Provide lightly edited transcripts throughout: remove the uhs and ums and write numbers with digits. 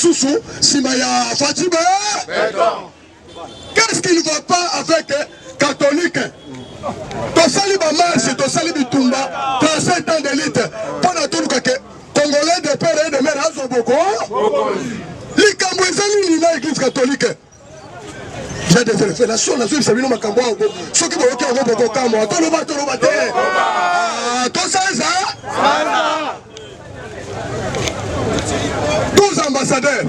Moussoussou, Simaya Fatima. Qu'est-ce qui ne va pas avec catholique? Tosali Bamarche, Tosali Bitumba, 37 ans d'élite. Pendant tout le Congolais de père et de mère Azoboko. Les Cambouezani, l'église catholique. J'ai des révélations, la suite, c'est bien ma Cambois. Ceux qui vont au Boko Cambois, Toloba, Tosaza. 12 ambassadeurs.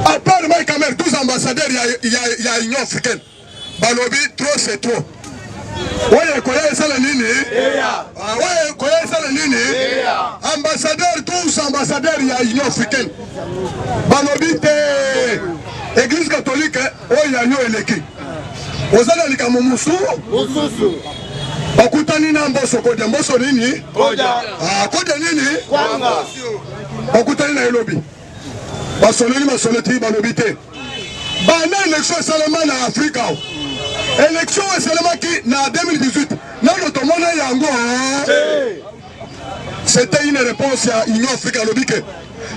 À part Mike Kamer, 12 ambassadeurs, il y a Union africaine. Balobi, trop c'est trop. Ouais, quoi ça la nini? Ouais, quoi ça la nini? Ambassadeurs, 12 ambassadeurs, il y a Union africaine. Balobi, Église catholique, oh, il y a Union éleki. Vous allez aller à Moumoussou? Bakutani na mboso kodia mboso nini? Kodia. Ah, kodia nini? Kwanga. Bakutani na elobi. Basoleni masoleti balobite. Bana élection seulement na Afrika. Élection seulement qui na 2018. Na notomona yango. C'était une réponse à Union africaine lobike.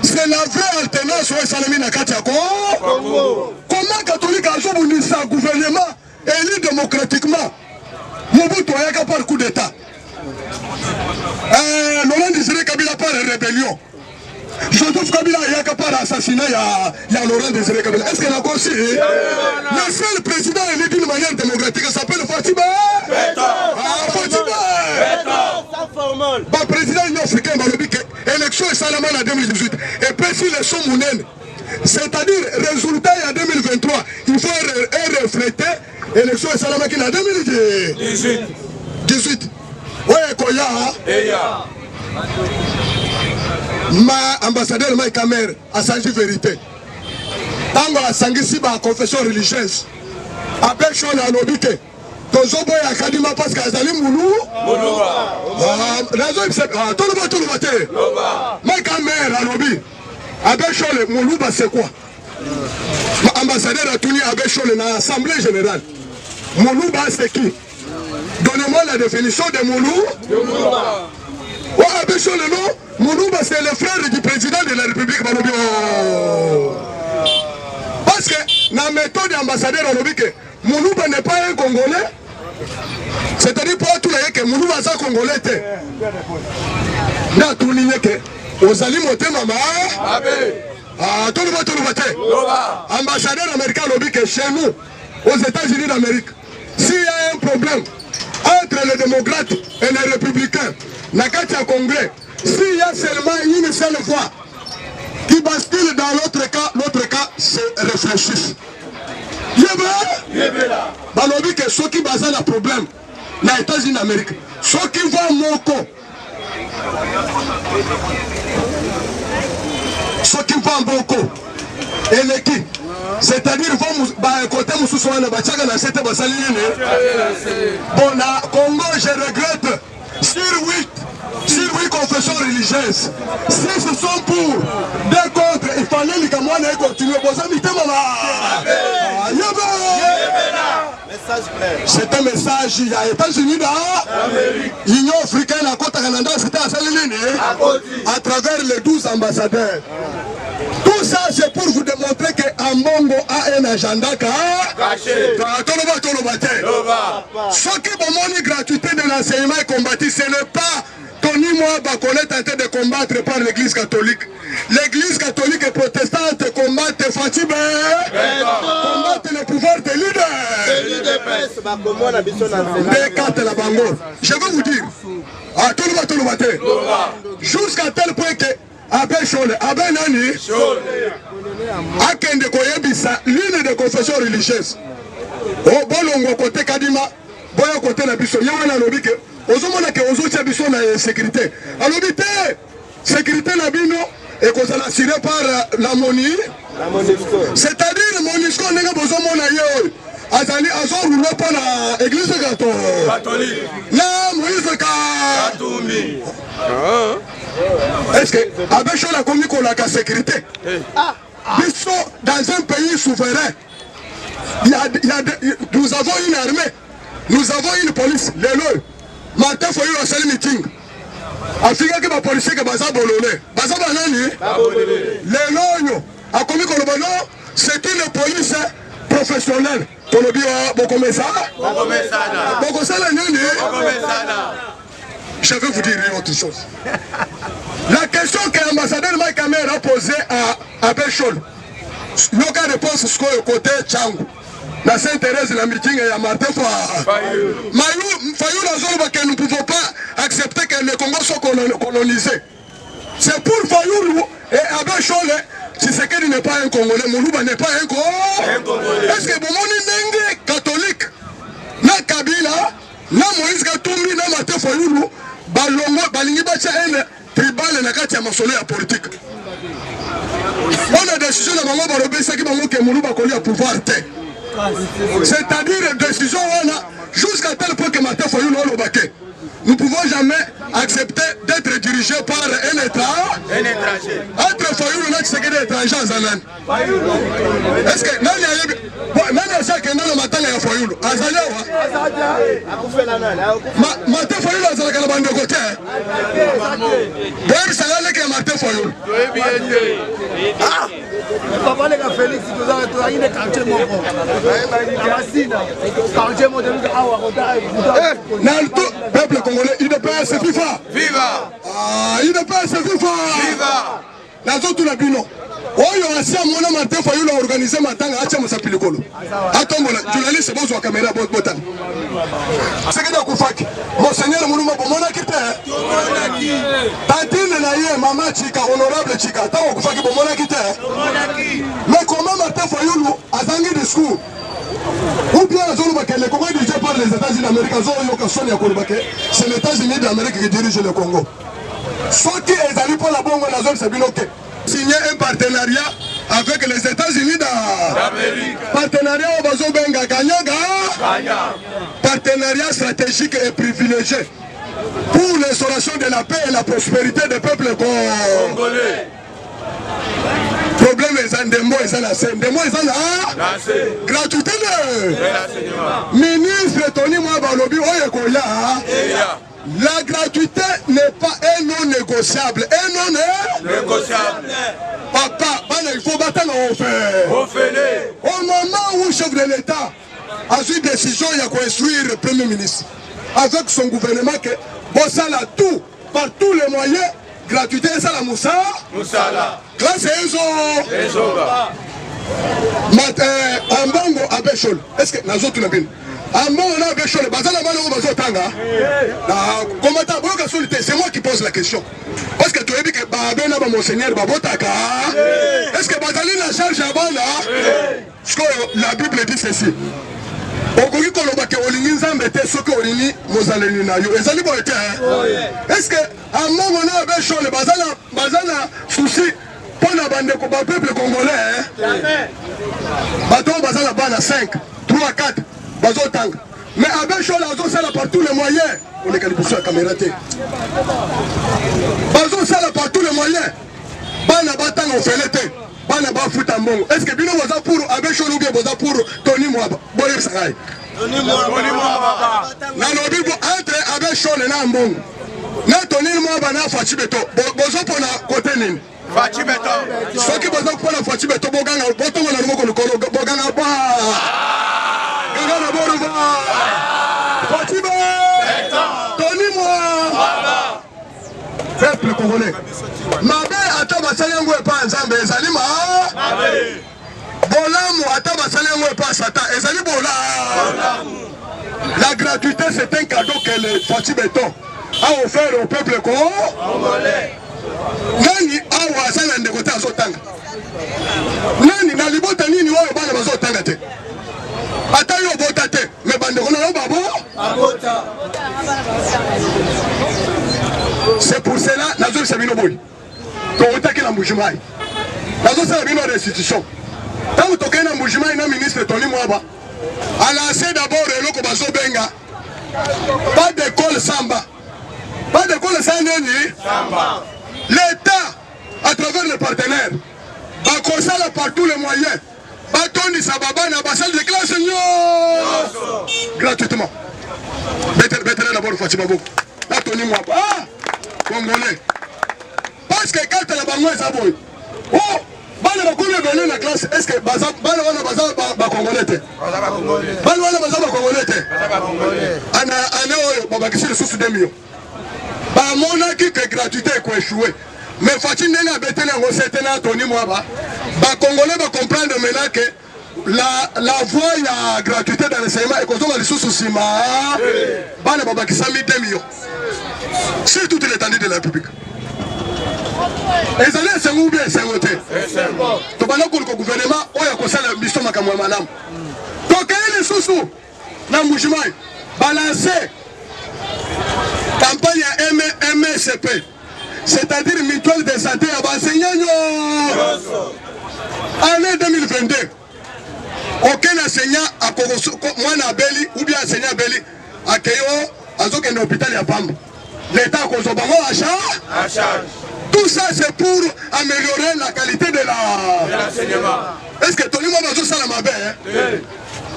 C'est la vraie alternance au Salami na kati ya Congo. Comment catholique a joué sa gouvernement élu démocratiquement? Mobutu a par coup d'état. Laurent Désiré Kabila par rébellion. Joseph Kabila a par assassinat, il y a Laurent Désiré Kabila. Est-ce qu'il a aussi? Le seul président élu d'une manière démocratique s'appelle Fatima. Le président de l'Union africaine a dit que l'élection est seulement en 2018. Et puis si les sont mounen, c'est-à-dire résultat en 2023, il faut refléter l'élection est seulement en 2018. Oui, Koya. Ma ambassadeur Mike Kamer a senti vérité. Tango a sangisi ba confession religieuse. Après Chon a nobité. Tozobo ya kadima parce qu'azali moulou. Razo ibse toloba te. Mike Kamer a nobi. Après Chon le moulou ba c'est quoi? Ambassadeur a tenu avec Chon na assemblée générale. Moulou ba c'est qui? Donnez-moi la définition de moulou. Ouais, avec Chon le nom. Moulouba, c'est le frère du président de la République. Parce que dans la méthode d'ambassadeur, on dit que Moulouba n'est pas un Congolais. C'est-à-dire pour tout le monde que Moulouba est un Congolais. Dans tout le monde que aux alliés montés, maman. Tout le monde. Ambassadeur américain, on dit que chez nous, aux États-Unis d'Amérique, s'il y a un problème entre les démocrates et les républicains, Nakatia Congrès, s'il y a seulement une seule fois qui bascule dans l'autre cas se réfléchissent. Balobi que ceux qui basent le problème dans les États-Unis d'Amérique, ceux qui vont Moko, ceux qui vont Moko, et l'équipe, c'est-à-dire vont côté Moussouana, Bachaka na cette basaline. Bon, à Congo, je regrette sur 8 confessions religieuses. Si ce sont pour, deux contre, il fallait les Camerounais continuer. C'est un message, il y a les États-Unis, l'Union africaine, à côté Canada, c'était à Saline, à travers les 12 ambassadeurs. Tout ça, c'est pour vous démontrer qu'Ambongo a un agenda caché. Ce qui demande gratuité de l'enseignement et combattu, ce n'est pas Tony Mwaba qu'on est tenté de combattre par l'église catholique. L'église catholique et protestante combattent Fatibé, combattent le pouvoir des leaders. Je veux vous dire, à tout le matin, jusqu'à tel point que Abbé Chole, Abbé Nani, Akende Koyebisa, l'une des confessions religieuses. Au Bolongo côté Kadima, Boya côté Nabiso, Yawana Lobike, Ozomona que Ozotia Biso na sécurité. Alors, sécurité Nabino, et qu'on s'en assuré par la MONI. C'est-à-dire, Monisco n'est pas besoin de Azali Azor roule pas l'église catholique. Là, Moïse Katoumi. Est-ce que avec Chola comme qu'on a la sécurité? Biso dans un pays souverain. Nous avons une armée, nous avons une police. Lélo, matin il faut y avoir un meeting. Afrika qui va policier que baza bololé. Baza banani? Les loyaux. A commis qu'on le c'est une police professionnelle. Pour le bio, Bokomesa. Bokosala nini? Je vais vous dire autre chose. La question que l'ambassadeur Mike Amer a posée à Béchol, il n'y a aucune réponse sur le côté Tchangou. La Sainte-Thérèse, la meeting et la Martin Fayou, nous ne pouvons pas accepter que les Congos soient colonisés. C'est pour Fayou et Abéchol, si c'est qu'il n'est pas un Congolais, Moulouba n'est pas un Congolais. Est-ce que Bomoni Nenge catholique, na Kabila, na Moïse Gatumbi, na Martin Fayou, Balongo, Balingi Bacha, tribal na kati ya masolo ya politique. On a décision de Bango Barobé, ça qui va manquer Moulouba Koli à pouvoir te. C'est-à-dire décision jusqu'à tel point que Martin Fayou n'a pas le. Nous ne pouvons jamais accepter d'être dirigé par un étranger. Entre Fayou et notre secrétaire étranger en Zanan. Est-ce que Nani a dit que Nani a matin à Fayou? Martin Fayou a dit que Nani a côté. Bon, ça va que Martin Fayou. Papa les gars Félix, nous avons une quartier mon peuple congolais, il ne peut pas se FIFA. Viva! Il ne peut pas se FIFA. Viva! La zone tout la bino. Oh, il y a aussi un moment Martin Fayou l'a organisé matin à Tchamosa Pilikolo. Attends, journaliste, c'est bon, sur la caméra, bon, botan. C'est que dans Koufak, Monseigneur Moulouma, mon acquitté. Tantine Naye, Maman Chika, honorable Chika, tant Koufak, mon acquitté. Mais comment Martin Fayou a zangi discours? Ou bien la zone où les Congolais dirigés par les États-Unis d'Amérique, c'est les États-Unis d'Amérique qui dirigent le Congo. Ceux qui sont allés pour la bombe, la zone, c'est bien ok. Signer un partenariat avec les États-Unis d'Amérique. Partenariat au Bazo Benga Kanyaga. Partenariat stratégique et privilégié pour l'instauration de la paix et la prospérité des peuples congolais. Problème est des mots et des mots et gratuité. Ministre Tony Mwabalobi Oyekoya. La gratuité n'est pas un non négociable. Un non négociable. Papa, il faut battre au fait. Au moment où le chef de l'État a eu décision de construire le Premier ministre, avec son gouvernement, que Bossala tout, par tous les moyens, gratuité, ça la Moussa. Classe Enzo. Ambongo Abéchol. Est-ce que nous autres n'avons Ambongo Abéchol, Bazala Malo Bazotanga. C'est moi qui pose la question. Parce que tu as dit que Babena Monseigneur Babotaka. Est-ce que Bazali la charge avant là? Parce que la Bible dit ceci. Okoki koloba ke olingi nzambe te soki olingi mozaleli na yo ezali boye te. Est-ce que amongo na Abéchol bazala souci pour la bande ko ba peuple congolais? Jamais. Bato bazala bana 5, 3, 4 bazotanga. Mais Abéchol azosala par tous les moyens. On est caliboussé à la caméra te. Bazosala par tous les moyens. Bana batanga ofelete. Bana ba futa mbongo. Est-ce que bino boza pour Abéchol ou bien boza pour Tony Mwaba? Boyer Sarai. Tony Mwaba. Na lobi bo entre Abéchol na mbongo. Na Tony Mwaba na Fachi Beto. Bozo pona côté nini? Fachi Beto. Soki bozo pona Fachi Beto boganga botongo na lumoko lokolo boganga ba. Ganga boru ba. Fachi Beto. Tony Mwaba. Peuple congolais. Mabe ata basali yango epa nzambe ezali ma bolamu ata basali yango epa satan ezali bolamu. La gratuité c'est un cadeau que le Fachi Beto a offert au peuple congolais. Nani awa asala ndeko te azotanga. Nani na libota nini oyo bana bazotanga te. Ata yo bota te mais bandeko na yo babo abota. C'est pour cela que nous avons dit que nous avons dit la restitution. Quand nous avons dit le ministre Tony Mwaba a lancé d'abord le Bazo Benga. Pas d'école Samba. Pas d'école Samba. L'État, à travers les partenaires, va consacrer par tous les moyens. Batoni Sababa na basal de classe gratuitement. Better d'abord Fatima Boko. Tony Mwaba. Congolais. Parce que quand la bango est aboy. Oh, bana bakomi venir la classe, est-ce que bana wana baza ba Congolais te? Bana wana baza ba Congolais te? Ana oyo babakisi le sous 2 millions. Ba monaki que gratuité ko échoué. Mais faut-il n'enga betena ngo setena Tony Mwaba. Ba Congolais ba comprendre maintenant que la voie ya gratuité dans l'enseignement et qu'on a les sous-sima. Bana babakisa 2 millions. Sur toute l'étendue de la République. Et ça c'est où bien c'est où t'es. Tu vas le gouvernement ou ya kosa la mission makamwa manam. Donc les sous-sous na mouvement balancer campagne MSP, c'est-à-dire mutuelle de santé à enseignants. Année 2022, aucun enseignant à moi na Beli ou bien enseignant Beli à Keyo à un hôpital à Pamba. L'État a causé à charge. Tout ça c'est pour améliorer la qualité de l'enseignement. Est-ce que tout le monde a besoin de ça la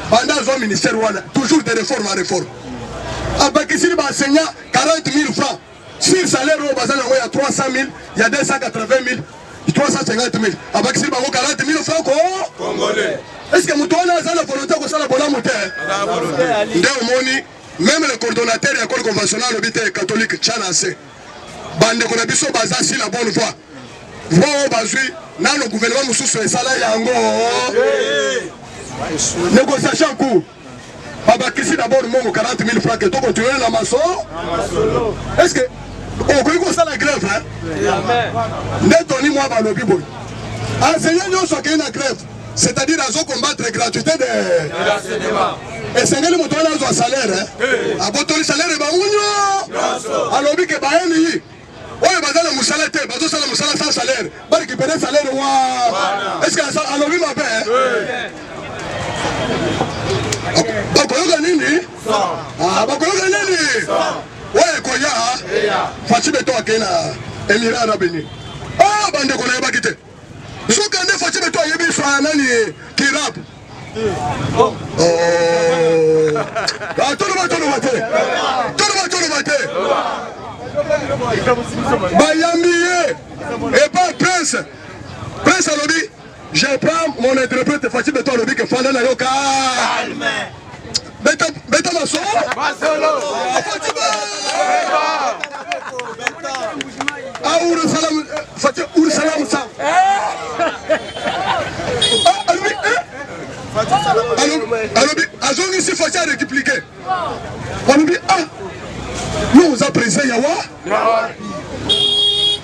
pendant le ministère, toujours de réforme à réforme. À Bakissili, enseignant 40 000 francs. Si le salaire au bazar il y a 300 000, il y a 280 000, 350 000. À Bakissili, 40 000 francs congolais. Est-ce que nous avons la volonté de faire la bonne monnaie? Même le coordonnateur de l'école conventionnelle catholique Tchanassé, bande qu'on a biso bazar si la bonne voie. Voie bazui, dans le gouvernement nous sous le salaire yango. Négociation en cours. Babakisi d'abord mon 40 000 francs que tu continues la maçon. Est-ce que on connaît ça la grève hein? Netoni moi dans le bibo. Enseignants nous sont qui la grève, c'est-à-dire à combattre la gratuité de l'enseignement. Et c'est que le moto là un salaire hein. À botoli salaire ba unyo. Alors bi que ba eni. Oye bazala musala te, bazo sala musala sans salaire. Ba récupérer salaire wa. Est-ce que ça alors bi ma paix? Bakologa nini? Bakologa nini? Ouais, koya. Fachi beto akena Émirats Arabes Unis. Ah, bande ko na bakite. Soka ne fachi beto ayebi so nani kirab. Oh. Ah, tout le monde. Bayambiye et pas Prince. Prince Alobi. Je prends mon interprète Fatih Beto Alobi que Fanda na yoka. Calme. Beto Maso. Basolo. Ah, Our Salam. Fatih Our Salam Sam. Ah, Alobi. Azong ici Fatih a répliqué. Alobi, ah. Nous on a présé Yawa.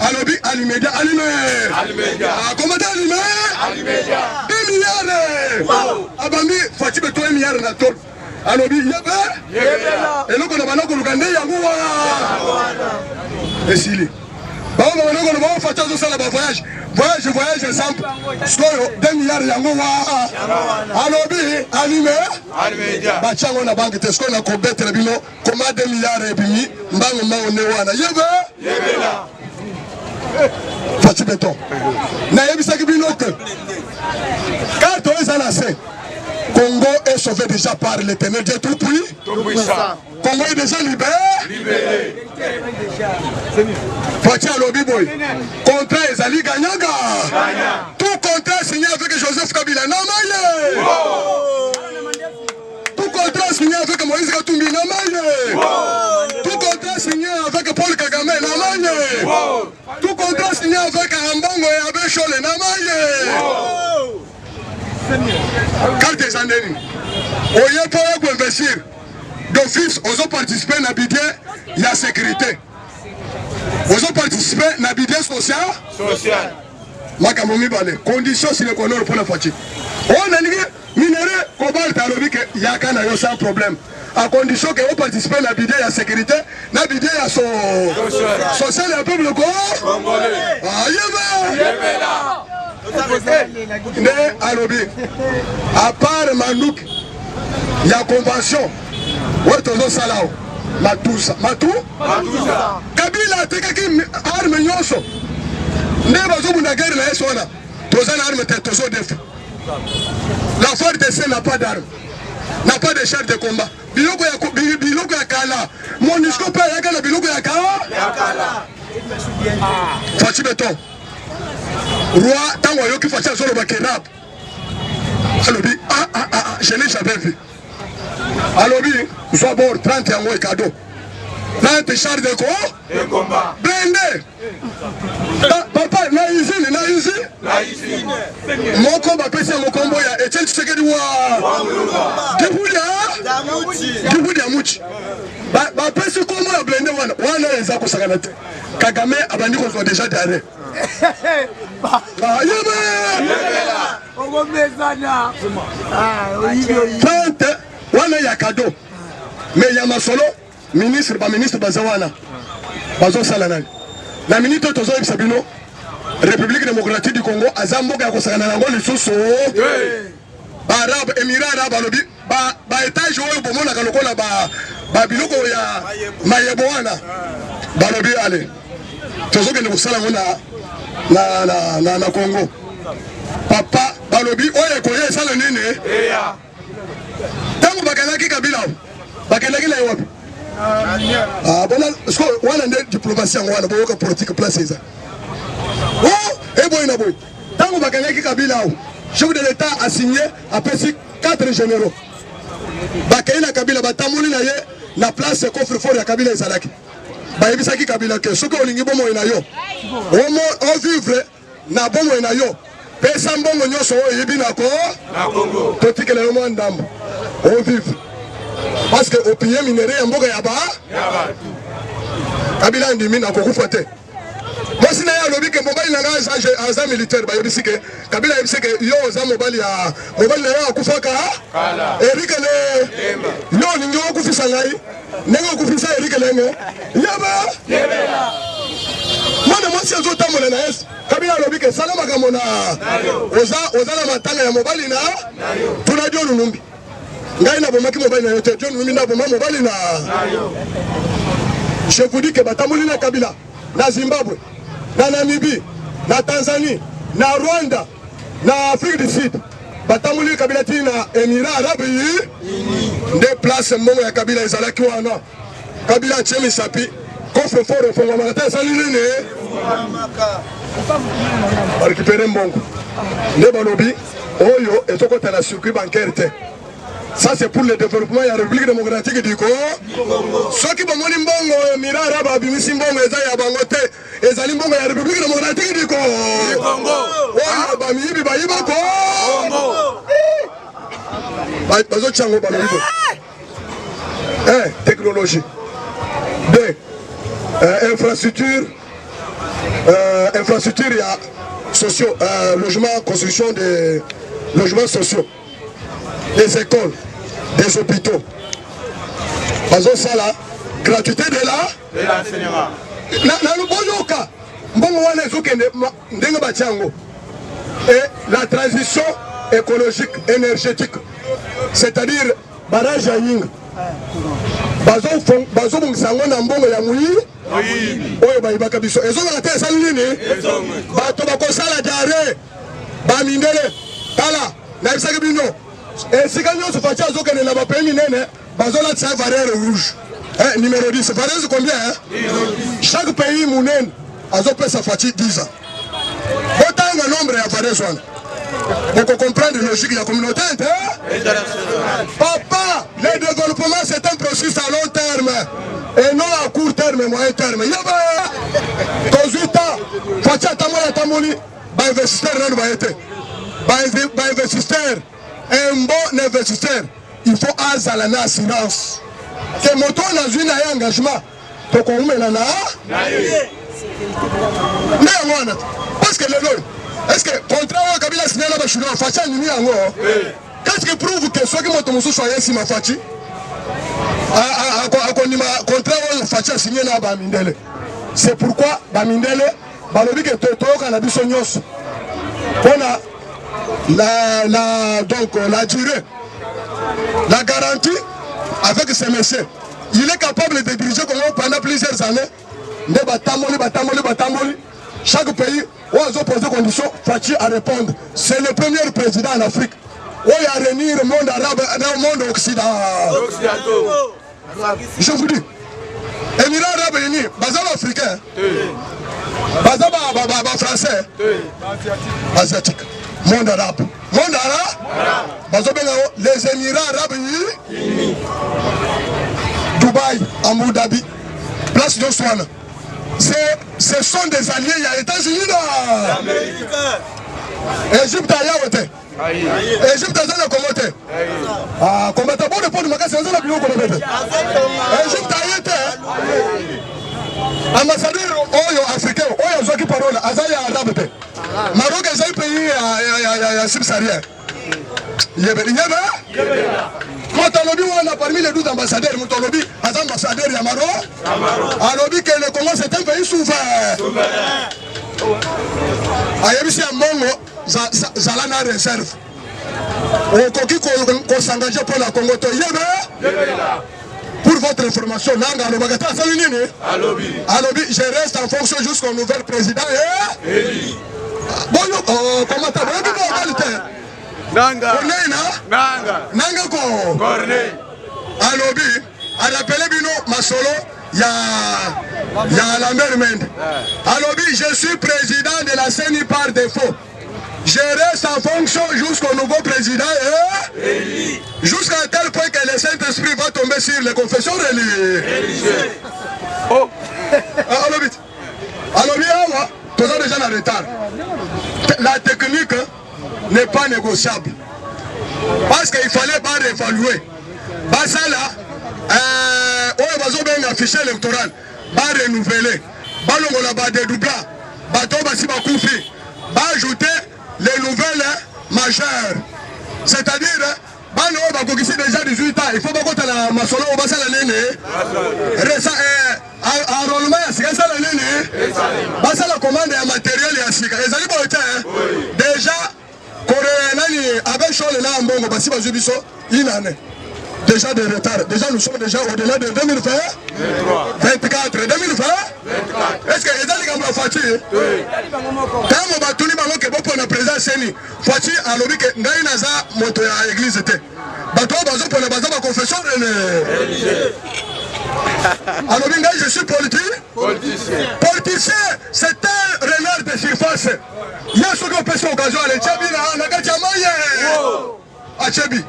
Alobi, Alimédia. Ah, comment t'es Alimédia? 2 milliards. Abami, Fatih Beto 1 milliard na tol. Alobi, yebe. Et nous, on a maintenant qu'on nous gagne Yangoua. Et s'il est. Bah, on a maintenant qu'on va faire ça là-bas voyage ensemble. 2 milliards Yangoua. Alobi, Alimédia. Bah, tiens, on a banque, est-ce qu'on a combattu le bino? Comment 2 milliards et demi? Mbango, on est wana. Yebe là. Fatih Beto. Naïbisaki binote. Quand on est à la scène, Congo est sauvé déjà par l'Éternel Dieu tout-puissant. Congo est déjà libéré. Fatih Alobi boy. Contrat Ezali Ganyaga. Tout contrat signé avec Joseph Kabila. Namaye. Tout contrat signé avec Moïse Katumbi. Namaye. Tout contrat signé avec Paul Kagame. Namaye. Tout contrat signé avec Ambongo et Abbé Chole. Namaye. Carte des Andéni. Oye pour investir. D'office, on a participé à l'habité, il y a sécurité. On a participé à l'habité social. Makamomi Bale. Condition si le connaît pour la fatigue. On a dit minerai, cobalt, il y a qu'un ailleurs sans problème. À condition qu'on participe à l'habité, il y a sécurité. L'habité, il y a son social et un peuple congolais. Ah, yéba! Mais Alobi, à part Manouk, il y a convention. Ouais, tozo salao. Matousa. Kabila a tekaki arme nyonso. Neba zo buna guerre la esona. Toza na arme te tozo def. La FARDC n'a pas d'armes. N'a pas de chars de combat. Biloko ya kala. Monisco pa ya kala biloko ya kala. Fachi Béton. Roi, tant que Yoki Fachi a solo bakérab. Alobi, je n'ai jamais vu. Alobi, nous sommes bord 30 ans et cadeau. 30 chars de combat. Blindé. Papa, la usine. Mon combat, mon combo, et tu sais que tu vois. Debout Diamouchi. Après ce combat, blindé, on a les accords saganate. Kagame a banni qu'on soit déjà d'arrêt. Wana ya cadeau. Mais il y a ma solo. Ministre Bazawana, Bazo Salanani. La ministre Tozo Sabino, République démocratique du Congo, Azambo Gakosanango, les Soso, Arab, Émirats Arabes, étage au Bomona Kalokola, Babiloko ya Mayeboana, Balobi Ale. Tozo Gakosanana na Congo. Papa, Balobi, Oye Koye Salanine, Tango Bakanaki Kabila, Bakanaki la Europe. Voilà, parce qu'on a une diplomatie, on a une politique placée. Oh, et bon, tant qu'on va gagner Kabila, le chef de l'État a signé après 4 généraux. Bakaïna Kabila, Batamouli na place coffre-fort de Kabila et Salaki. Baïbisaki Kabila, ce qu'on y bon moyen, on vivre na bon moyen, personne bon moyen, so yebinako, tout que le monde d'âme, on vivre. Parce que au pays minéré, il y a Kabila a dit que moi, si je suis que mobile est militaire, Kabila a dit que yo za mobile a kufaka. Eric le yo ningo kufisa ngai. Nengo kufisa Eric lenge. Yaba. Moi si azo tamola na es. Kabila a dit que salama kamona. Oza na matanga ya mobile na. Tunajua lunumbi. Ngai na bomaki mobile na yote. John mimi na bomaki mobile na. Je vous dis que Batamuli na Kabila, na Zimbabwe, na Namibie, na Tanzanie, na Rwanda, na Afrique du Sud, Batamuli Kabila na Émirats Arabes des places mbongo ya Kabila ezalaki wana. Kabila tchemi sapi, coffre fort fonga malata saline récupérer mbongo. Ne balobi oyo etokota na circuit bancaire te. Ça c'est pour le développement de la République démocratique du Congo. Ceux qui vont moni mbongo Émirats Arabes bimisi mbongo eza ya bangote ezali mbongo ya République démocratique du Congo. Oyo bamibi bayiba Congo. Bazo chango balobi. Technologie. 2. Infrastructure. Infrastructure il y a sociaux, logement, construction des logements sociaux. Des écoles, des hôpitaux. Parce que ça là, gratuité de l'enseignement. Et la transition écologique, énergétique, c'est-à-dire barrage à Ying. Bazo Mungsango na mbongo ya mui. Oyo baibaka biso. Ezo na te salini. Bato bakosala jare. Ba mindele. Tala. Na bisaka bino. Et si quand on se fait ça, on a pas payé, bazola de valeur rouge. Numéro 10, valeur c'est combien? Chaque pays mounen a sa fatigue 10 ans. Autant de nombre à valeur. Pour comprendre la logique de la communauté. Papa, le développement c'est un processus à long terme et non à court terme, moyen terme. Yaba, 18 ans, Fatia Tamoli, investisseur, investisseur. Un bon investisseur, il faut avoir une assurance. Que moto na zui na engagement, pour qu'on mette là. Parce que est-ce que contrat au Kabila signé là, je suis en face ni yango. Qu'est-ce qui prouve que ceux qui montent mon sous soyez si ma fati? Contrat au Fatia signé là Bamindele. C'est pourquoi Bamindele, balobi que toto cannabis nyos. On a donc la durée, la garantie avec ces messieurs. Il est capable de diriger Congo pendant plusieurs années. Chaque pays, où ils ont posé des conditions, Fachi à répondre. C'est le premier président en Afrique. Où il y a réuni le monde arabe et le monde occidental. Je vous dis, Émirats Arabes Unis, baza africain. Baza français. Asiatique. Monde arabe. Monde arabe. Baza les Émirats Arabes Unis. Dubaï, Abu Dhabi. Place de Swan. Ce sont des alliés, il y a les États-Unis là. Égypte a yaote. Égypte a zana komote. Ah, komata bon pour makasi zana bilo komote. Égypte a yete. Ambassadeur oyo africain, oyo zoki parole, azaya arabe te. Maroc est un pays à subsaharien. Yebe. Quand on a parmi les 12 ambassadeurs, on a dit les ambassadeurs de Maroc, on a dit que le Congo c'est un pays souverain. Ayebisi ya Mongo, Zalana réserve. On s'engage pour la Congo. Pour votre information, je reste en fonction jusqu'au nouvel président. Bon, comment tu as Nanga ko Corneille alobi alapele bino masolo ya la mermende alobi je suis président de la CENI par défaut, je reste en fonction jusqu'au nouveau président et jusqu'à tel point que le Saint-Esprit va tomber sur les confessions religieuses. Oh alobi awa toza déjà en retard. La technique n'est pas négociable. Parce qu'il fallait pas réévaluer. Ça là, on va un fichier électoral, va renouveler, va dédoubler, va ajouter les nouvelles majeures. C'est-à-dire, on va déjà 18 ans, il faut pas la masolo, on va ça enrôlement, c'est ça la commande et matériel et déjà, avec Chol et là, une année. Déjà de retard. Déjà, nous sommes déjà au-delà de 2020. 24. 2020. Est-ce que les gens ont fatigué? Quand on va tout le monde pour la présence Séni, fatigué à l'objet que Naïnaza monte à l'église était. Bateau bazo pour la base de la confession religieuse. Alors, je suis politicien. Politicien, c'est un renard de surface. Il y a ce qu'on peut faire occasion à l'Etchabi, à Tchabi.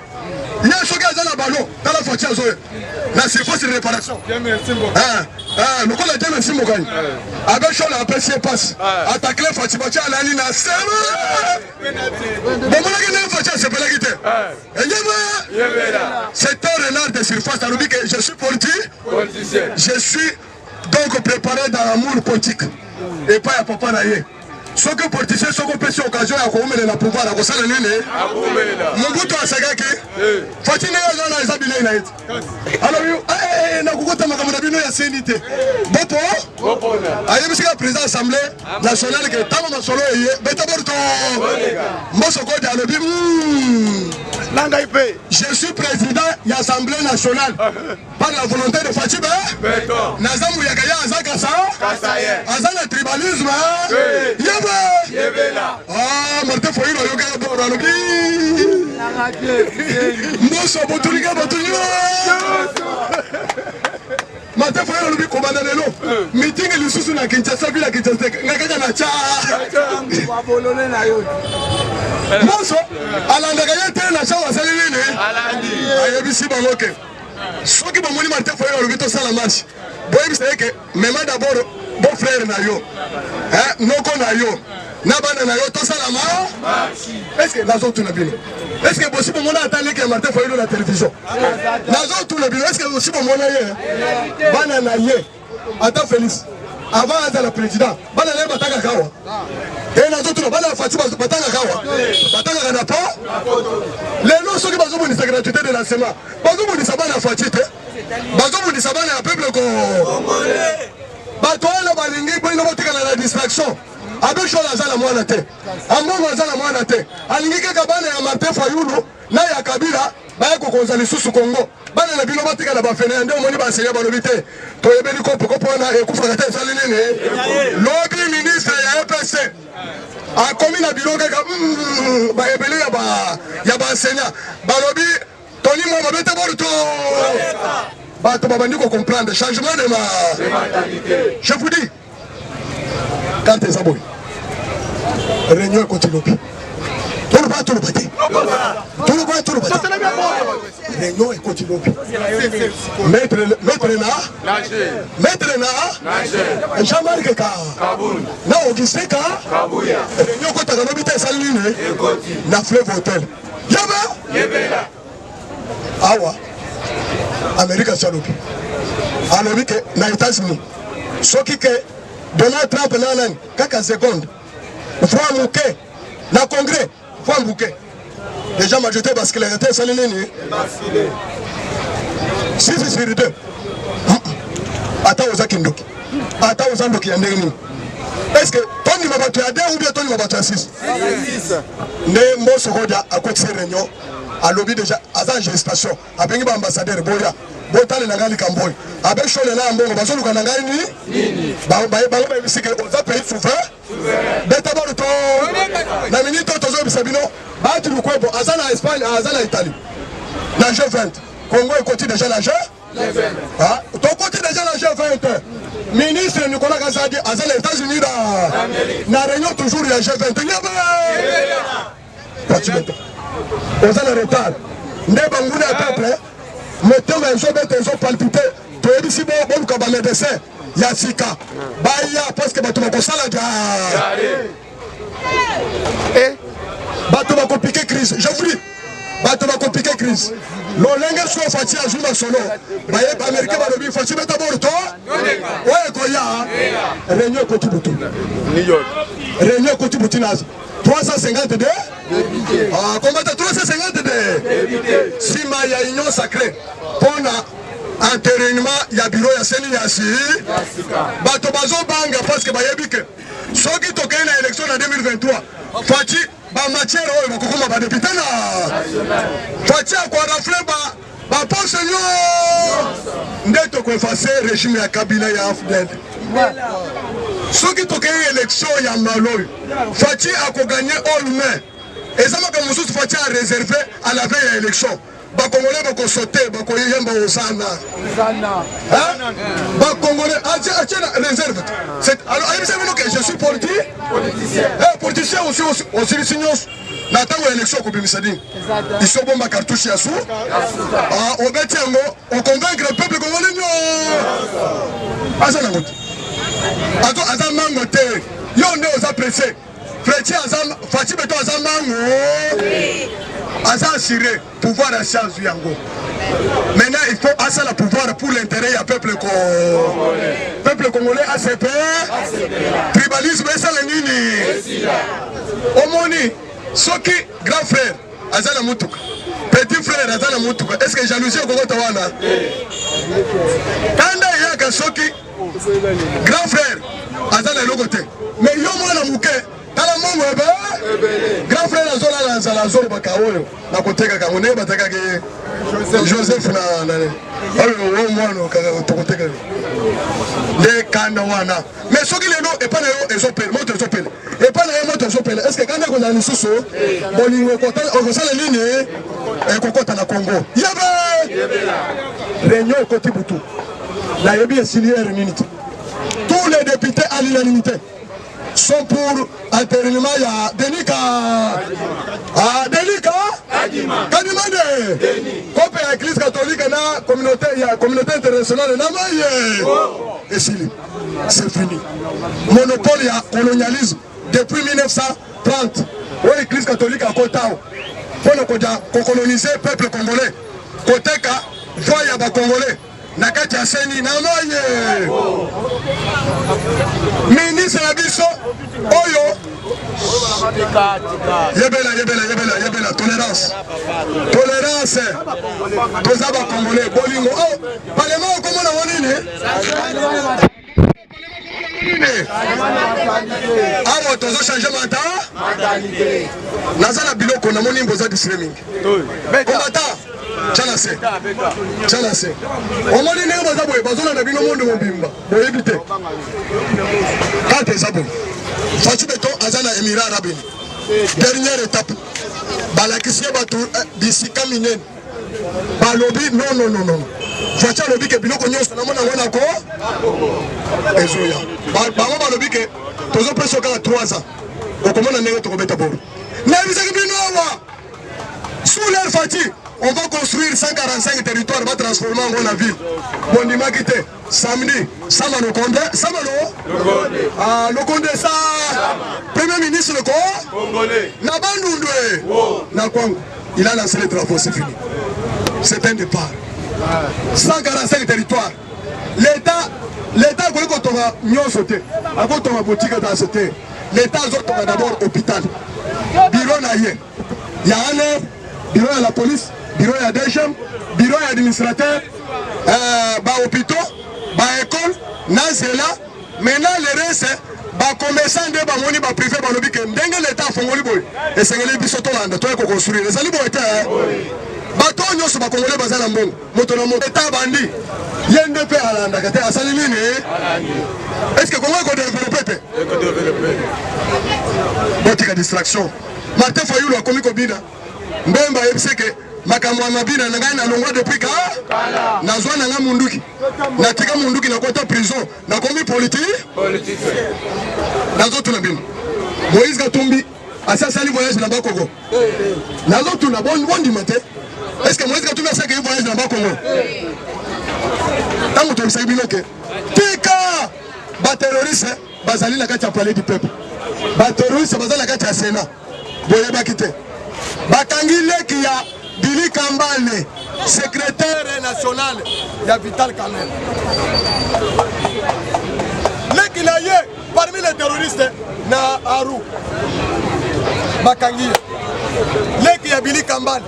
Il y a ce qu'on a dans ballon, dans la fatia, la surface de réparation. Nous connaissons bien merci beaucoup. Avec Chol, la apprécié passe. Attaquer la fatia, à la ligne, c'est un renard de surface. Alors, je suis politicien. Je suis donc préparé dans l'amour politique. Et pas à papa naïe. Ce que politicien, ce qu'on peut sur occasion à Koume le pouvoir, à Koussala Nene, Mobutu Asagaki, Fatine Yazana et Zabile Naït. Alors, Nakouta Makamabino et Sénité. Bopo, Ayemisi la président de l'Assemblée nationale qui est Tama Solo et Betaborto, Mosoko Dialobi. Je suis président de l'Assemblée nationale par la volonté de Fatime. Nazamou Yagaya Azakasa, Azana tribalisme. Ah, Martin Foyino, Yoga Boralobi. Mosso Botulika Botulio. Martin Foyino, Lobi, Kobananelo. Meeting et le sous la Kinshasa, Villa Kinshasa, Naganacha. Mosso, Alandagayate, la Chawa Saline. Ayabisi Bangoke. Ceux qui m'ont dit Martin Foyino, Lobi, tout ça la marche. Boy, c'est que, même d'abord, bon frère Nayo. Noko Nayo. Nabana Nayo, tout ça la marche. Est-ce que Nazo tout le bien? Est-ce que possible mon attendre que Martin Foyino la télévision? Nazo tout le bien. Est-ce que possible mon aïe? Bananaye. Attends Félix. Avant d'être le président, Bananaye Batanga Kawa. Et Nazo tout le bien. Fatima Batanga Kawa. Batanga Kanapa. Les noms sont qui basent sur la gratuité de l'enseignement. Basent sur la sabana Fatite. Basent sur la sabana peuple congolais. Batola balingi pour la distraction. Avec Chol Azala Moanate. Amongo Azala Moanate. Alingi Kabane ya Martin Fayulu. Na ya Kabila. Baya Kokonzali Susu Congo. Bana na bino batika na bafene. Ndio moni basenya balobite. Toyebeli kopo na ekufaka te salinene. Lobby ministre ya EPC. A komi na bino kaka bayebeli ya ba enseignant. Balobi Tony Mo babete borto. bato babandi ko comprendre changement de mentalité. Je vous dis, quand t'es aboy, réunion continue. Tout le bâti. Réunion continue. Maître na Jean-Marc Ka na Augustin Ka réunion kota na bita saline na Fleuve Hotel yaba awa America salopi alobi ke na États-Unis soki ke Donald Trump nanan kaka seconde fois muke na congrès fois muke déjà majorité parce que les retés saline ni si sur deux ata ozakindoki ata ozandoki ya ndenge nini est-ce que toni mabato ya 2 ou bien toni mabato ya 6 ne mboso kodia akotse réunion alobi déjà aza gestation abengi ba ambassadeur boya botale na ngali kamboy abe shole na mbongo bazoluka na ngali nini ba bisike oza pays souverain beta baruto na minute tozo bisabino ba tu kwebo aza na Espagne aza na Italie na G20 Congo écoute déjà la G20 ah ton côté déjà la G20 ministre Nicolas Kazadi à les États-Unis na réunion toujours il y a G20 on a le retard ne banguna peuple mettez les gens ont palpité to ebisi bon ka ba médecin ya sika baya parce que bato ba sala ja bato ba compliquer crise je vous dis bato ba compliquer crise l'olenge so fati azuma solo baye américain ba lobi fati beta borto ouais koya réunion kotibutu New York réunion kotibutu nas 352 députés ah comment 352 députés sima ya union sacrée pona entérinement ya bureau ya seni ya si bato bazo banga parce que bayebi que soki toke na élection en 2023 fati ba matière oyo bakokoma ba député na fati kwa rafle ba poste ndeto ko effacer régime ya Kabila ya AFDEL soki toke élection ya Maloy fati ako gagner all main ezama ka mususu fati a réservé à la veille ya élection ba congolais ba ko sauter ba ko yemba osana ba congolais a réserve c'est alors vous savez que je suis politicien aussi signos na tango élection ko bimisadi ils sont bomba cartouche ya sou ah on bet yango on convaincre le peuple congolais asa na moto ato asa mango te yo nde osa pressé Fréti asa fati beto asa mango asa assuré pouvoir à science yango maintenant il faut asa la pouvoir pour l'intérêt du peuple congolais ACP tribalisme esa la nini omoni soki grand frère asa na mutuka petit frère asa na mutuka est-ce que jalousie ko tawana kanda yaka soki grand frère asa na lokote mais yo mwana muke tala mongo ebe grand frère azola la nzala azolo bakaoyo na koteka kango ne bataka ke Joseph na ayo mwana kaka tokoteka le kanda wana mais soki lelo epa na yo ezopele moto ezopele epa na yo moto ezopele est-ce que kanda ko na lisusu bolingo kota okosala nini ekokota na Congo yebe réunion côté butu la yebi esilière minute tous les députés à l'unanimité sont pour alternellement il y a Denis Kadimande comme l'église catholique na communauté internationale na et c'est fini monopole ya colonialisme depuis 1930 l'église catholique a kotao pour coloniser le peuple congolais koteka voya ba congolais na kati ya seni na moye ministre na biso oyo yebela tolérance toza ba congolais bolingo oh parlement okomona wonini awa tozo changer mentalité naza na biloko na moni mboza disframing combattant Tchalase. Omoni ndenge baza boye bazona na bino monde mobimba. Boyebi te. Kate eza boye. Fati beto aza na Émirats Arabes Unis. Dernière étape. Balakisi bato bisika minene. Balobi non. voiture alobi ke biloko nyonso namona ngo nako ezoya bango balobi ke tozopesa kaka 3 ans okomona ndenge tokobeta bolo nayebisaki bino awa sous leur fatigue on va construire 145 territoires, on va transformer en ville. Bon, dis-moi qui t'es. Samedi, Samano Condé. Samano ah, le Condé, ça. Premier ministre, le Congolais. Nabandoundoué. Nakwango. Il a lancé les travaux, c'est fini. C'est un départ. 145 territoires. L'État, quand on va mieux sauter, quand on va boutique dans ce thé, l'État a d'abord hôpital. Bureau naïe. Il y a un air, bureau à la police. Bureau ya DGM, bureau ya administrateur, hôpitaux, école, nazela, maintenant le reste, commerçant de bamoni privé balobi ke ndenge l'État fongoli boy. Et c'est que les bisoto landa, toi ko construire. Les ali boy ta. Bato nyoso ba congolais bazala mbongo. Moto na moto État bandi. Yende pe alanda kate asali nini? Est-ce que Congo ko développer? Ko développer. Botika distraction. Martin Fayulu a commis kobina. Mbemba yebiseke makambo ya mabina na ngai na longwa depuis ka nazwa na nga munduki natika munduki na kota prison na komi politique nazo tuna bino Moïse Katumbi asasali voyage na Bakongo nazo tuna bondi mate est-ce que Moïse Katumbi asaki voyage na Bakongo tango to bisaki bino ke tika ba terroriste bazali na kati ya palais du peuple ba terroriste bazali na kati ya Sénat boye bakite bakangi leki ya Billy Kambale, secrétaire national, il y a Vital Kamel. L'équipe parmi les terroristes, na Aru, Bakangi. L'équipe ya Billy Kambale.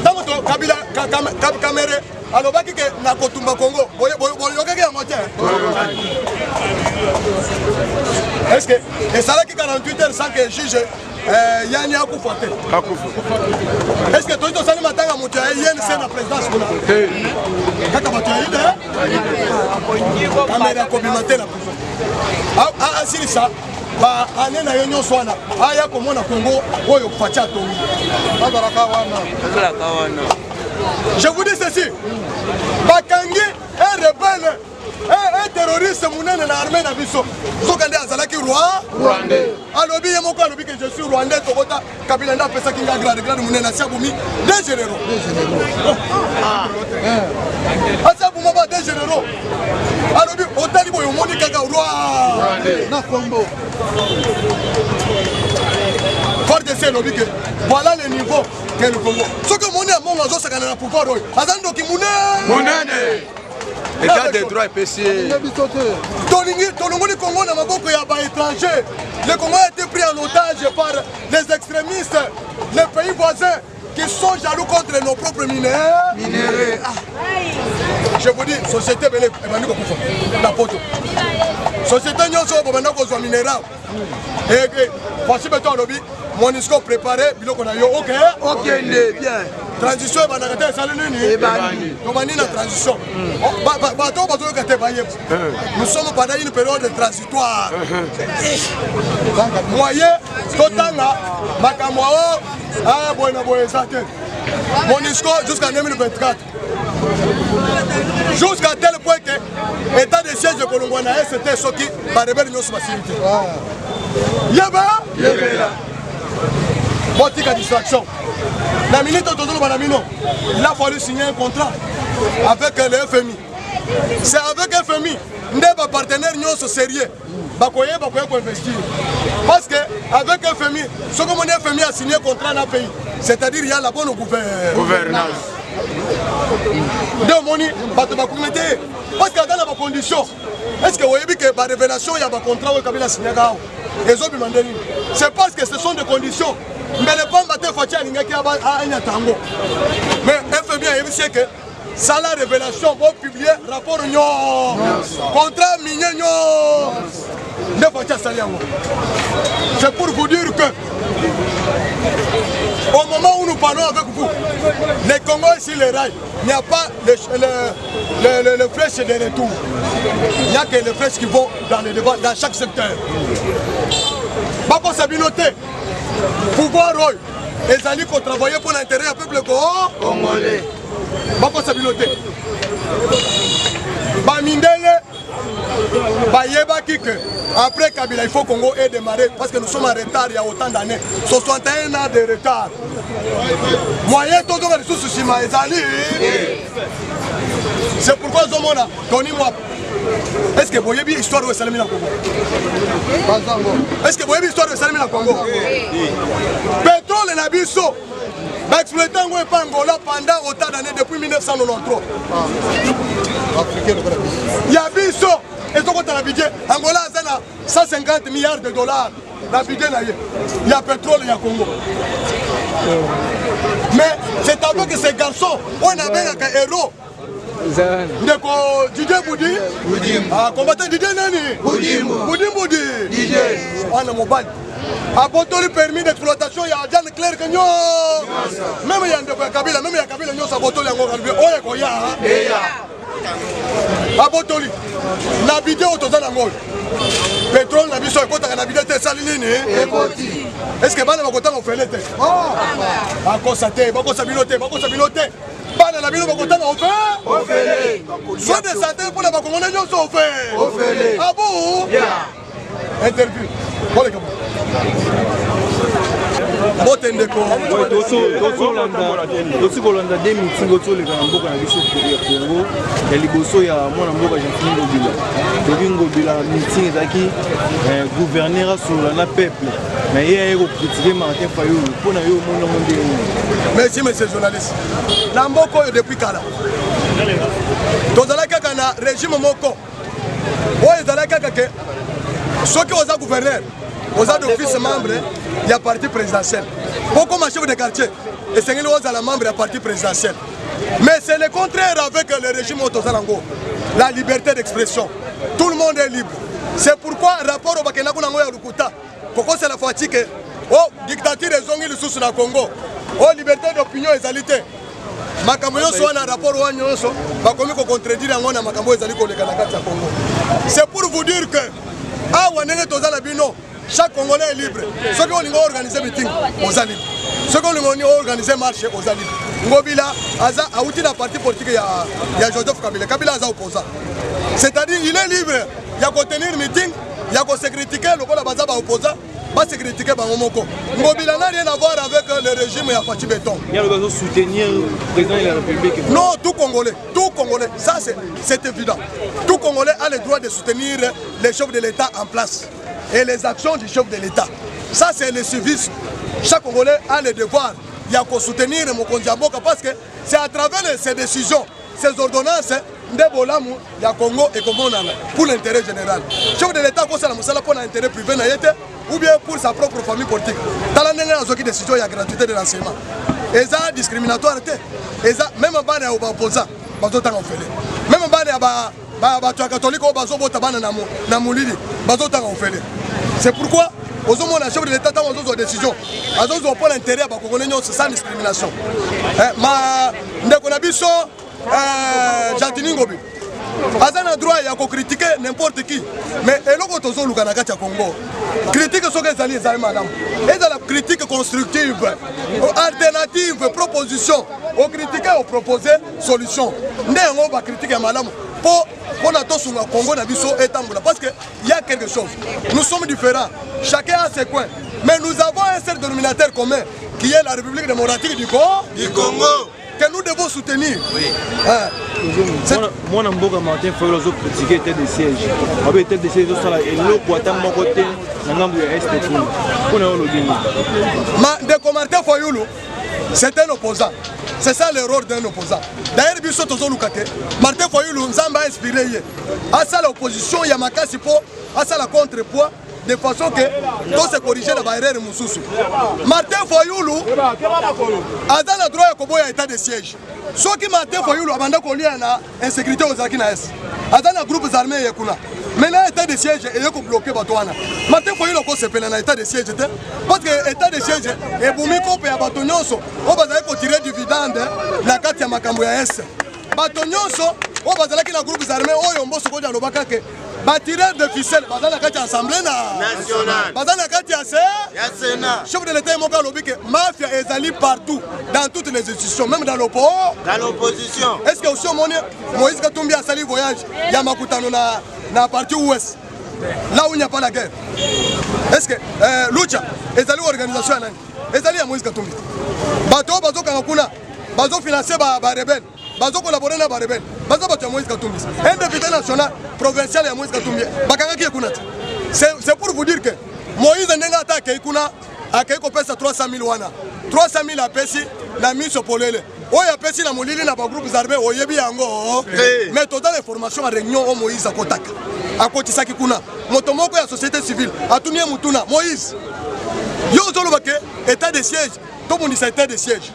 Tamoto Kabila Kamere, alors baki ke na Kotumba Congo. Boyoke ya moitié. Est-ce que et ça là qui 48 heures sans que juge yani akufote. Est-ce que toi tu sali matanga mutu yeni c'est la présidence kuna? Kaka batu yaida? Kamera kobimate la prison. Ah si ça ba anena yenyo swana. Aya komona Congo oyo kufacha tongi. Bazalaka wana. Je vous dis ceci. Bakangi un rebelle un terroriste mounene na armée na biso. Sokande azalaki rwandais. Alobi yemoko alobi que je suis rwandais tokota Kabila nda pesa kinga grade mounene na siabumi des généraux. Asiabuma ba des généraux. Alobi otali boyo moni kaka rwandais na Congo. Fort de ces lobby que voilà le niveau que le Congo. Ce que mon amour a osé gagner pouvoir azando ki mounene. L'état des droits est péché. Tolongoli Congo n'a pas beaucoup d'étrangers. Le Congo a été pris en otage par les extrémistes, les pays voisins qui sont jaloux contre nos propres minéraux. Je vous dis, société belé, la photo. Société nyonso bobanda kozwa minéral. Et voici maintenant lobby. Monisco préparé, biloko na yo, ok? Ok, bien. Transition, banakate salini. Tomani na transition. Nous sommes pendant une période transitoire. Moyen, totanga, makamwao, ah, bueno, Monisco jusqu'en 2024. Jusqu'à tel point que l'état de siège de Colombo-Nae, c'était ce qui va révéler nos facilités. Yaba? Motika distraction. La minute il a fallu signer un contrat avec le FMI. C'est avec le FMI. Nous avons un partenaire sérieux. Bakoye pour investir. Parce qu'avec le FMI, ce que mon FMI a signé un contrat dans le pays, c'est-à-dire qu'il y a la bonne gouvernance. Parce que dans la condition, est-ce que vous voyez que la révélation, il y a un contrat où Kabila a signé? C'est parce que ce sont des conditions. Mais les femmes battent Fatia Ningaki à Tango. Mais FMI a dit que ça la révélation va publier rapport contrat mignon. C'est pour vous dire que au moment où nous parlons avec vous, les Congo ici, les rails, il n'y a pas les flèches de retour. Il n'y a que les flèches qui vont dans le débat, dans chaque secteur. Bako Sabinote, pouvoir, ils allaient travailler pour l'intérêt du peuple congolais. bakosa bino te bamindele bayebaki que après Kabila il faut Congo ait démarré parce que nous sommes en retard il y a autant d'années 61 ans de retard moyen tozonga lisusu nsima ezali c'est pourquoi ozomona Tony Mwapa est-ce que boyebi histoire oyo esalemi na Congo est-ce que boyebi histoire oyo esalemi na Congo pétrole na biso baexploité yango epa Angola pendant autant d'années depuis 1993 ya biso ezokota na budget Angola aza na 150 milliards de dollars na budget na ye ya pétrole ya Congo mais c'est avec ces garçons oyo nabengaka héros ndeko Didier Boudi combattant Didier nani Boudi wana mobali abotoli permis d'exploitation ya Jean Claire Kenyo même ya ndeko ya Kabila même ya Kabila nyonso abotoli yango kalbi oyo koya abotoli na video toza nango pétrole na biso ekotaka na video te esali nini est-ce que bana bakotanga ofele te bakosa te bakosa bino te bana na bino bakotanga ofele soit de santé mpona bakongona nyonso ofele abo interview oleka bote ndeko tosi kolanda de meeting otoleka na mboka na biso ya Congo ya liboso ya mwana mboka Jean-Claude Ngobila toki Ngobila meeting ezalaki gouverneur asolola na peuple mais ye aye kokritike Martin Fayulu mpona yo omonango ndenge merci monsieur journaliste na mboka oyo depuis kala tozalaki kaka na régime moko oyo ezalaki kaka ke soki oza gouverneur oza d'office membre ya parti présidentiel pourquoi ma chef de quartier esengeli ozala membre ya parti présidentiel mais c'est le contraire avec le régime otozalango la liberté d'expression tout le monde est libre c'est pourquoi rapport au bakendako nango ya lukuta kokosela fati ke dictature ezongi lisusu na Congo liberté d'opinion ezali te makambo nyonso wana rapport wana nyonso bakomi kocontredire yango na makambo ezali koleka na kati ya Congo c'est pour vous dire que awa ndenge tozala bino chaque Congolais est libre. Ceux qui ont organisé meeting, aux libres. Ceux qui ont organisé marche, aux libres. Ngobila, Aza a outil la partie politique, il y a Joseph Kabila. Kabila Aza opposant. C'est-à-dire, il est libre. Il y a qu'à tenir meeting, il y a qu'à se critiquer, le Kola Baza va opposant, pas se critiquer Bangomoko. Ngobila n'a rien à voir avec le régime et la Fati Béton. Il y a le soutenir le président de la République. Non, tout Congolais, ça c'est évident. Tout Congolais a le droit de soutenir les chefs de l'État en place. Et les actions du chef de l'État. Ça, c'est le service. Chaque Congolais a le devoir. Il y a qu'à soutenir Mokonzi Mboka parce que c'est à travers ces décisions, ces ordonnances, il y a Congo et Congo pour l'intérêt général. Le chef de l'État, c'est pour l'intérêt privé ou bien pour sa propre famille politique. Dans la décision, il y a gratuité de l'enseignement. Et ça, discriminatoire. Même en bas, il y a des opposants. Même en bas, il y a des catholiques c'est pourquoi aux hommes la chef de l'État dans aux décisions aux pas l'intérêt sans discrimination ma ndeko na biso Jean-Claude Ngobila aza na droit ya critiquer n'importe qui mais eloko tozoluka na kati ya Congo critique soki ezali malamu ezala critique constructive alternative proposition au critiquer au proposer solution nde yango ba critique ya malamu pour la tosunga Congo na biso etambola parce que il y a quelque chose nous sommes différents chacun a ses coins mais nous avons un seul dénominateur commun qui est la République démocratique du Congo que nous devons soutenir. Oui. Moi, je suis Martin Fayulu qui critiqué tête de siège. Avec tête de siège, et l'eau pour attendre mon côté, Martin Fayulu, c'est un opposant. C'est ça l'erreur d'un opposant. D'ailleurs, Martin Fayulu nous a inspiré. À ça, l'opposition, il y a ma casse pour à ça la contrepoids. De façon que tout se corriger la barrière de Moussoussou. Martin Fayulu a dans le droit à état de siège. Ce qui Martin Fayulu a demandé insécurité aux Akinaes. A dans le groupe armé maintenant état de siège et il a bloqué Batouana. Martin Fayulu a fait un état de siège parce que l'état de siège est boumé et Batonyonso. On va tirer du dividende la carte à Makambo ya S. Batonyonso, on va dire que le groupe armé, on va se dire que Tireur de ficelle, dans la carte assemblée nationale, dans la carte Sénat, chef de l'État est lobby que mafia est allée partout, dans toutes les institutions, même dans l'opposition. Est-ce que aussi Moïse Katumbi a sali voyage, il y a Makutano dans la partie ouest, là où il n'y a pas la guerre. Est-ce que Lucha est allé à l'organisation, est allé à Moïse Katumbi. Bazo Kanakuna, Bazo financé par rebelle. Bazo collaborer na ba rebelle. Bazo bato Moïse Katumbi. Un député national provincial ya Moïse Katumbi. Bakanga ki ekuna. C'est pour vous dire que Moïse ndenga attaque ikuna akaiko pesa 300 000 wana. 300 000 a pesi na miso polele. Oya pesi na molili na ba groupes armés oyebi yango. Mais total information à réunion au Moïse akotaka. Akotisaki kuna. Motomoko ya société civile atunie mutuna Moïse. Yo zolo ke état de siège. Tout le monde dit état de siège.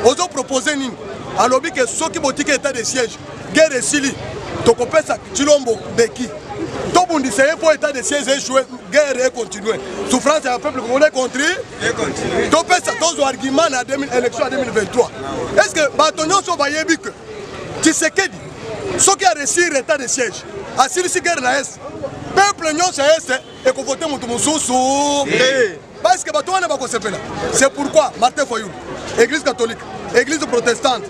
Ozo proposer nini? Alors que ceux qui botiquent état de siège, guerre et Sili, Tokopesa, Chilombo, Beki. Tout le monde dit pour état de siège échoué, guerre et continuer. Souffrance et un peuple congolais contre. Topesa, tous les arguments à l'élection en 2023. Est-ce que Batonio Sobayebi que Tshisekedi, ceux qui ont réussi l'état de siège, à Sili guerre na Est, peuple nyon c'est Est et qu'on vote Moutoumoussou. Parce que Batonio n'a pas concepé là. C'est pourquoi Martin Foyoul, Église catholique, Église protestante,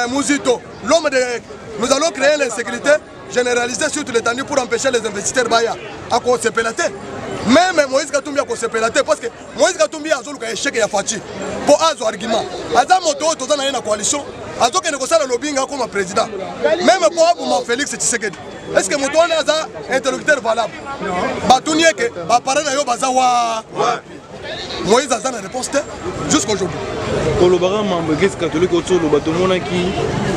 Mouzito, l'homme de... Nous allons créer l'insécurité généralisée sur tout l'étendue pour empêcher les investisseurs Baya à cause de pélaté. Même Moïse Katumbi a cause de pélaté parce que Moïse Katumbi a un échec et a fatigué pour avoir un argument. Azam Moto, tout dans la coalition, Azam qui négocie le lobbying comme président. Même pour Abouma Félix Tshisekedi. Est-ce que Moto a un interlocuteur valable? Batounié que, parent na yo bazawa. Moïse a une réponse jusqu'à aujourd'hui. Pour le baran membre de l'église catholique autour de Batomona qui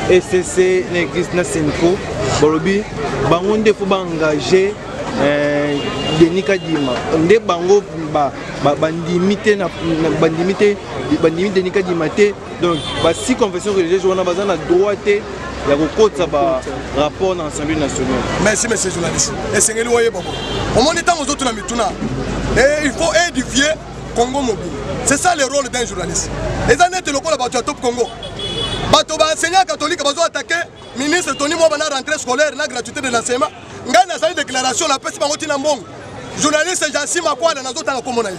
SCC l'église Nasenko, Bolobi, Bangonde faut engager Denis Kadima. Nde bango bandimité Denis Kadima donc si confession religieuse on a besoin de droité. Il y a beaucoup de rapports dans l'Assemblée nationale. Merci, monsieur le journaliste. Et c'est ce que au moment où nous sommes et il faut édifier Congo mobile. C'est ça le rôle d'un journaliste. Les années de l'école à Top Congo. Les enseignants catholiques ont attaqué le ministre Tony Moba dans la rentrée scolaire, la gratuité de l'enseignement. Il y a une déclaration, la paix, c'est pas un journaliste Jansi Makwala dans d'autres communes.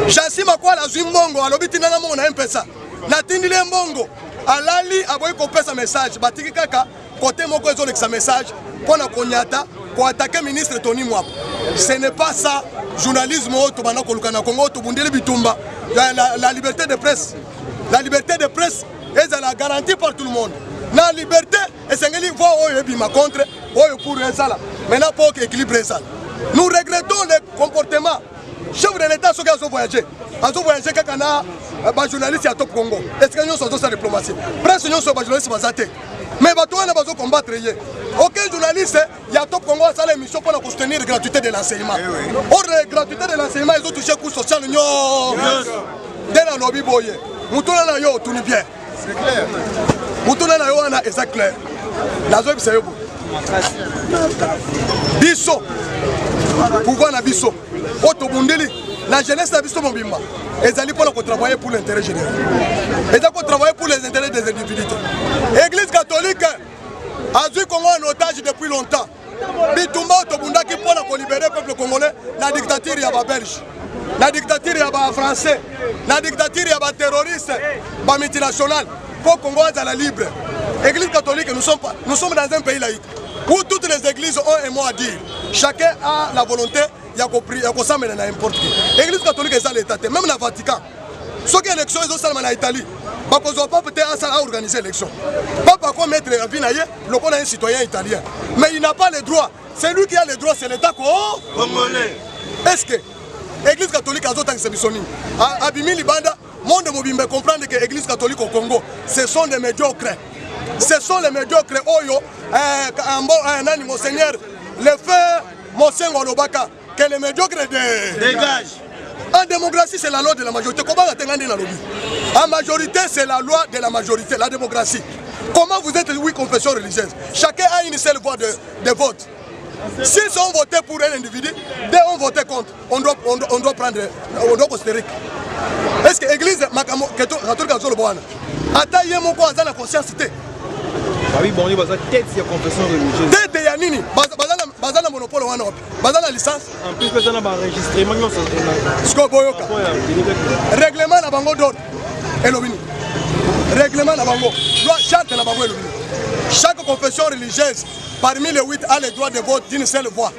Jansi Makwala, Zimbongo, à l'Obitina, on a un peu ça. Natindi Mbongo. Alali aboyi kopesa message batiki kaka côté moko ezo lekisa message pour na konyata pour attaquer ministre Tony Mwapa. Ce n'est pas ça journalisme auto bana koluka na Congo to bundeli bitumba la liberté de presse. La liberté de presse est la garantie par tout le monde. La liberté et sengeli voix oyo bima contre oyo pour ça. Maintenant pour équilibrer ça. Nous regrettons le comportement chef de l'État ceux qui ont voyagé. Ils ont voyagé quand les journalistes à Top Congo. Est-ce que nous sommes dans la diplomatie? Presque nous sommes des journalistes basés. Mais nous avons combattre. Aucun journaliste y a Top Congo à sa émission pour soutenir la gratuité de l'enseignement. Or, la gratuité de l'enseignement, ils ont touché le coût social. Dès la lobby boye. Moutona na yo tout bien. C'est clair. Moutona na yo ana c'est clair. La zone c'est yo. Biso. Pouvoir na biso. Oto bundeli. La jeunesse n'a pas de mobimba. Ils allaient pour travailler pour l'intérêt général. Ils allaient travailler pour les intérêts des individus. L'église catholique a vu Congo en otage depuis longtemps. Bitumba Otobunda qui pour libérer le peuple congolais, la dictature il y a des Belges, la dictature il y a des Français, la dictature il y a des terroristes, des multinationales. Pour Congo soit la libre. L'église catholique, nous sommes dans un pays laïque où toutes les églises ont un mot à dire. Chacun a la volonté. Il y a compris, il y a ça mais n'importe qui. L'église catholique est ça l'État, même le Vatican. Ceux qui ont élection, ils ont ça en Italie. Parce qu'ils n'ont pas peut-être à organiser l'élection. Pas par quoi mettre la vie naïe, le qu'on a un citoyen italien. Mais il n'a pas le droit. C'est lui qui a le droit, c'est l'État congolais. Est-ce que l'église catholique a d'autres exceptionnels? Abimi Libanda, monde de Mobimbe comprendre que l'église catholique au Congo, ce sont des médiocres. Ce sont les médiocres. Oyo, Monseigneur, le frère Monsengo Lobaka. Que les médiocres dégagent. En démocratie, c'est la loi de la majorité. Comment on a la lobby? En majorité, c'est la loi de la majorité, la démocratie. Comment vous êtes, oui, confession religieuse? Chacun a une seule voix de vote. S'ils ont voté pour un individu, dès on vote contre, on doit prendre, on doit considérer. Est-ce que l'église, catholique, a mon quoi dans la conscience? Oui, bon, il y a tête, il y a confession religieuse. Tête, il y a nini. baza na monopole wana wapi baza na licence en plus baza na enregistrement nyonso siko boyoka règlement na bango d'ordre elobi nini règlement na bango loi charte na bango elobi nini chaque confession religieuse parmi les 8 a le droit de vote d'une seule voix.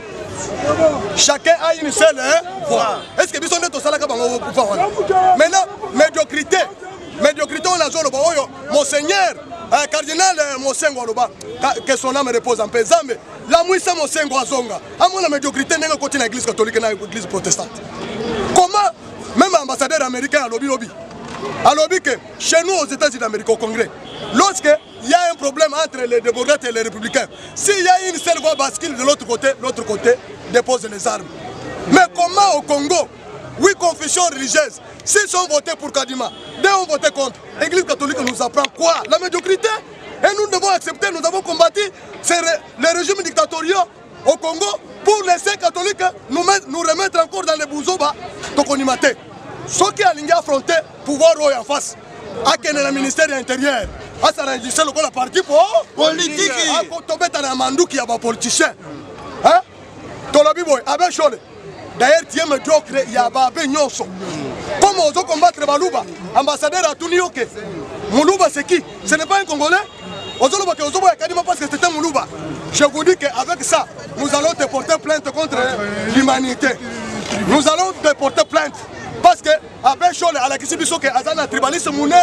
Chacun a une seule voix. Est-ce que bisonne to salaka bango pouvoir wana maintenant médiocrité on a zolo baoyo monseigneur cardinal Mosengo aloba que son âme repose en paix zambe la mwisa Mosengo azonga amona médiocrité ndenge côté na église catholique na église protestante. Comment même ambassadeur américain alobi que chez nous aux États-Unis d'Amérique au Congrès lorsque il y a un problème entre les démocrates et les républicains, s'il y a une seule voix bascule de l'autre côté dépose les armes. Mais comment au Congo, 8 confessions religieuses, s'ils sont votés pour Kadima, 2 ont voté contre. L'Église catholique nous apprend quoi? La médiocrité. Et nous devons accepter, nous avons combattu les régimes dictatoriaux au Congo pour laisser les catholiques nous remettre encore dans les bouzoba tokonimate. Ceux qui ont affronté le pouvoir en face, à le ministère de l'Intérieur, à s'enregistrer le parti politique, à tomber dans un mandou qui a des politiciens. Hein? Avec Chole. D'ailleurs, tu es médiocre, il y a des nyonso. Comme on veut combattre Balouba, ambassadeur à Tunioke. Moulouba, c'est qui? Ce n'est pas un Congolais. Parce que c'est un Moulouba. Je vous dis qu'avec ça, nous allons te porter plainte contre l'humanité. Nous allons te porter plainte. Parce que avec Chole, à la Kisibiso, que Azana tribaliste Mouné.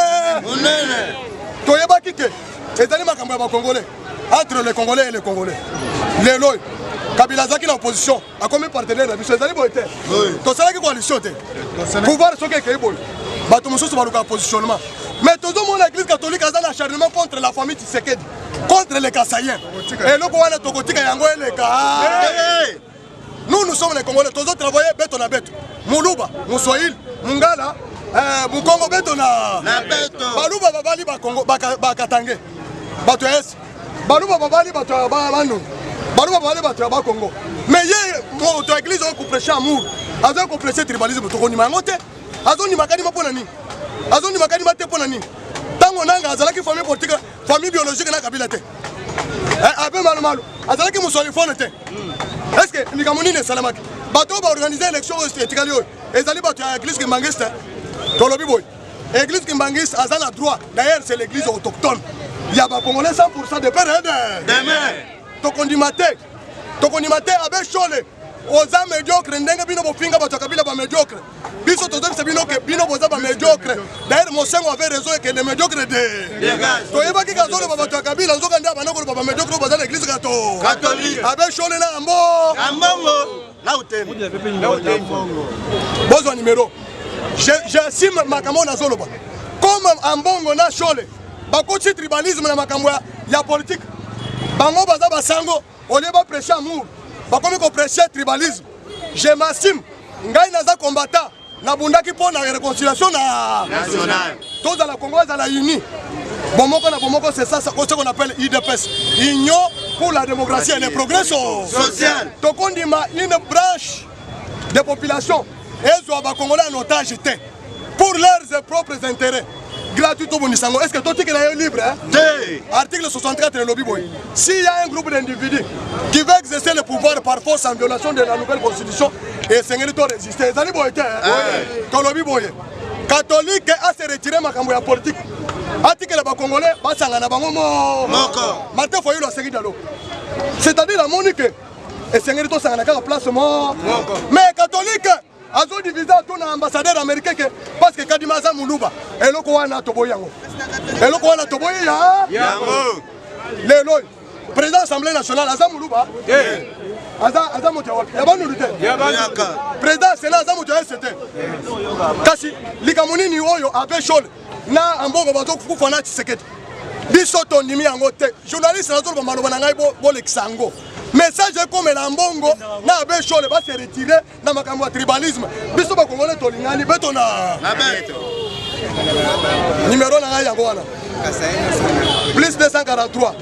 Toyeba Kike, c'est un Congolais. Entre les Congolais et les Congolais. Les lois. Kabila Zaki l'opposition a combien de partenaires la mission? Tout ça qui coalition. Pouvoir ce qui est bon. Batomoso sur le positionnement. Mais tout le monde l'église catholique a un acharnement contre la famille Tshisekedi, contre les Kassaïens. Et nous on a Tokotika Yango et les Ka. Nous sommes les Congolais. Tous autres travaillent béton à béton. Moulouba, Moussoïl, Mungala, Mukongo béton à Balouba Babali Bakongo Bakatange. Batoes. Balouba Babali Batoabanu. Balouba Babali Batoabakongo. Mais hier, mon église a prêché amour. A prêché tribalisme. Tokoni Mangote. Azoni Makani Maponani. Azoni Makani Mate Ponani. Tango Nanga, Azalaki famille politique, famille biologique na Kabilate. Abe Malumalo. Azalaki Moussoli Fonete. Est-ce que Nikamoni ne Salamaki? Bateau va organiser l'élection au Tigalio. Et Zali Batou à l'église Kimbangiste. Tolobi Boy. L'église Kimbangiste a la droit. D'ailleurs, c'est l'église autochtone. Il y a pas Congolais 100% de père et de demain. Tokondimate avec Chole. Aux âmes médiocres, ndenge bino bofinga bato kabila ba médiocre. Biso tozo c'est bino boza ba médiocre. D'ailleurs Mosengo avait raison que les médiocres de dégage. Toyeba ki kazolo ba bato kabila nzoka ndia banoko ba médiocre baza l'église catholique. Avec Chole na Ambongo. Là où t'es. Besoin numéro. J'estime makambo na zoloba. Comme Ambongo na Chole. Bakoti tribalisme na makambo ya politique. Bango baza basango, on est pas prêcher amour. Comme on prêche tribalisme, je m'assume. Ngai naza combattant. Nabundaki pour la réconciliation nationale. Tous dans la Congo, dans la Uni. Bomoko, c'est ça, ce qu'on appelle IDPS. Union pour la démocratie et le progrès social. Donc on dit une branche de population. Elles ont les Congolais en otage pour leurs propres intérêts. Gratuit au Bonisango. Est-ce que tout est libre? Article 64 de lobby boy. S'il y a un groupe d'individus qui veut exercer le pouvoir par force en violation de la nouvelle constitution, et c'est un retour résister. Les boy lobby boy. Catholique a se retiré ma cambo politique. Article les Congolais, basanga na bango moko. Martin Foyo la série d'alo. C'est-à-dire la monique. Et c'est un retour sanga na place moko. Mais catholique azo divisé ton ambassadeur américain parce que Kadima za Moulouba et loko wana toboyango et loko wana toboya yango lelo président assemblée nationale aza Moulouba aza motawa ya banulite président sénat aza motawa c'était kasi likamuni ni oyo abe Chole na ambongo bazo kufana Tshisekedi biso tondimi yango te journaliste nazo ba maloba na ngai bo leksango. Message comme l'ambongo, na abe Chole va se retirer dans ma tribalisme. Biso ba Congolais tolingani betona. Numéro na yangoana. Plus 243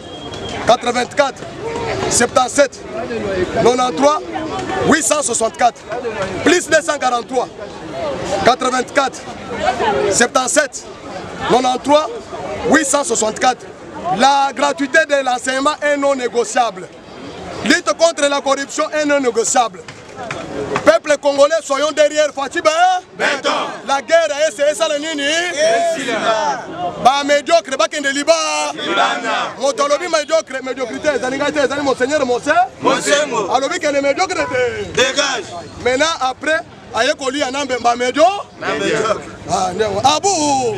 84 77 93 864. Plus 243 84 77 93 864. La gratuité de l'enseignement est non négociable. Lutte contre la corruption est non négociable. Peuple congolais, soyons derrière Fatiba. La guerre est ça le nini. Ba médiocre, ba kende liba. Motolobi médiocre, médiocrité. Zanigate, zani monseigneur Monsengo. Alobi kende médiocre. Dégage. Maintenant après, aye koli anambe ba médiocre. Ah bou.